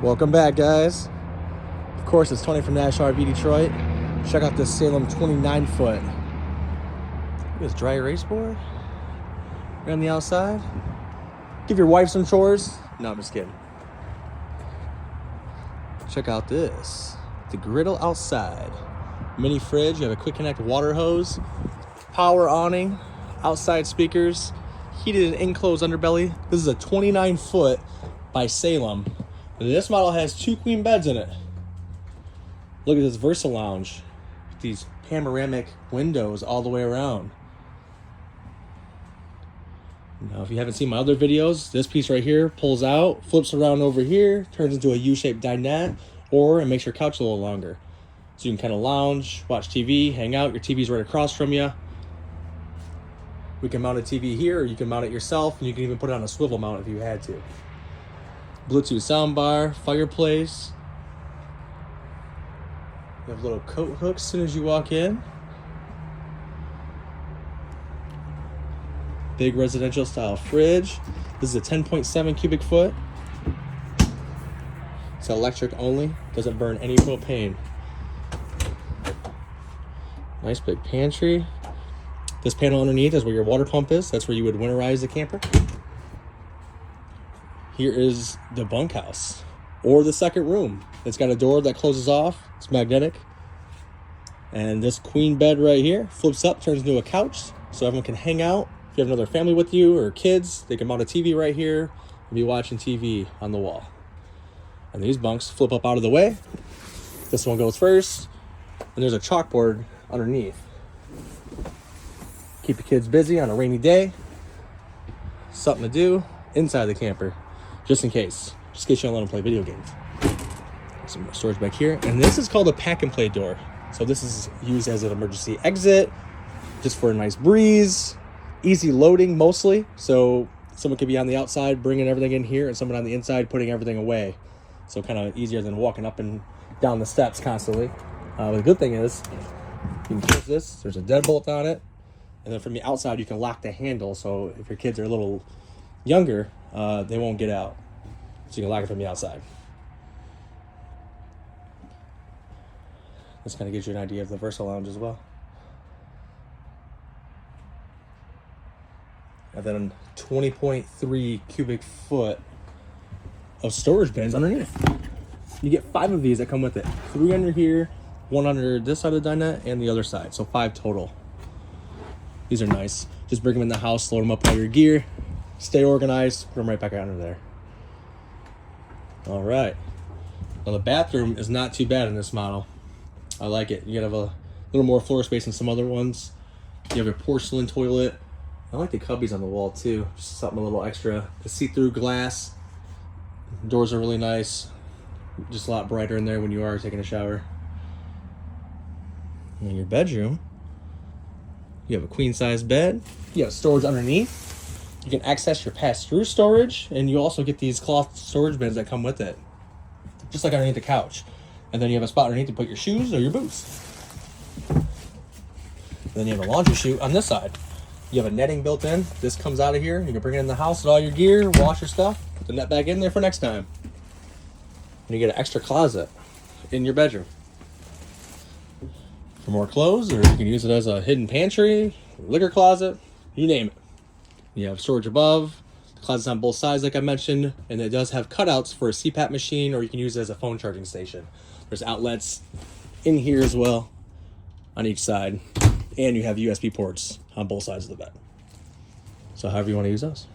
Welcome back, guys. Of course, it's Tony from National RV Detroit. Check out this Salem 29-foot. Look at this dry erase board. Right on the outside. Give your wife some chores. No, I'm just kidding. Check out this. The griddle outside. Mini fridge. You have a quick connect water hose. Power awning. Outside speakers. Heated and enclosed underbelly. This is a 29-foot by Salem. This model has 2 queen beds in it. Look at this Versa Lounge with these panoramic windows all the way around. Now, if you haven't seen my other videos, this piece right here pulls out, flips around over here, turns into a U-shaped dinette, or it makes your couch a little longer. So you can kind of lounge, watch TV, hang out. Your TV's right across from you. We can mount a TV here, or you can mount it yourself, and you can even put it on a swivel mount if you had to. Bluetooth soundbar, fireplace. You have little coat hooks as soon as you walk in. Big residential style fridge. This is a 10.7 cubic foot. It's electric only, doesn't burn any propane. Nice big pantry. This panel underneath is where your water pump is. That's where you would winterize the camper. Here is the bunkhouse, or the second room. It's got a door that closes off. It's magnetic. And this queen bed right here flips up, turns into a couch, so everyone can hang out. If you have another family with you or kids, they can mount a TV right here and be watching TV on the wall. And these bunks flip up out of the way. This one goes first, and there's a chalkboard underneath. Keep your kids busy on a rainy day. Something to do inside the camper. Just in case you don't let them play video games. Some more storage back here. And this is called a pack and play door. So this is used as an emergency exit, just for a nice breeze, easy loading mostly. So someone could be on the outside bringing everything in here, and someone on the inside putting everything away. So kind of easier than walking up and down the steps constantly. The good thing is, you can close this, there's a deadbolt on it. And then from the outside, you can lock the handle. So if your kids are a little younger, they won't get out. So you can lock it from the outside. This kind of gives you an idea of the Versa Lounge as well. And then 20.3 cubic foot of storage bins underneath. You get 5 of these that come with it. 3 under here, 1 under this side of the dinette, and the other side. So 5 total. These are nice. Just bring them in the house, load them up all your gear, stay organized, put them right back under there. All right. Now the bathroom is not too bad in this model. I like it. You have a little more floor space than some other ones. You have a porcelain toilet. I like the cubbies on the wall too. Just something a little extra. The see-through glass. Doors are really nice. Just a lot brighter in there when you are taking a shower. And in your bedroom, you have a queen-size bed. You have storage underneath. You can access your pass-through storage, and you also get these cloth storage bins that come with it, just like underneath the couch. And then you have a spot underneath to put your shoes or your boots. And then you have a laundry chute on this side. You have a netting built in. This comes out of here. You can bring it in the house with all your gear, wash your stuff, put the net back in there for next time. And you get an extra closet in your bedroom for more clothes, or you can use it as a hidden pantry, liquor closet, you name it. You have storage above, the closet's on both sides like I mentioned, and it does have cutouts for a CPAP machine, or you can use it as a phone charging station. There's outlets in here as well on each side, and you have USB ports on both sides of the bed. So however you want to use those.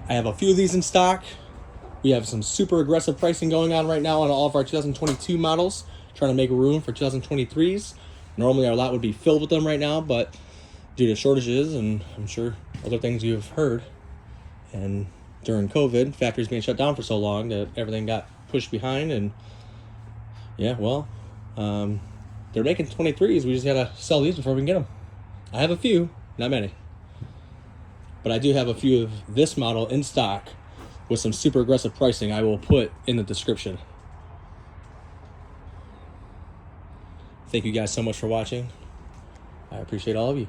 I have a few of these in stock. We have some super aggressive pricing going on right now on all of our 2022 models, trying to make room for 2023s. Normally our lot would be filled with them right now, but due to shortages and I'm sure other things you've heard, and during COVID, factories being shut down for so long that everything got pushed behind, and yeah, well, they're making 23s. We just gotta sell these before we can get them. I have a few, not many, but I do have a few of this model in stock with some super aggressive pricing I will put in the description. Thank you guys so much for watching. I appreciate all of you.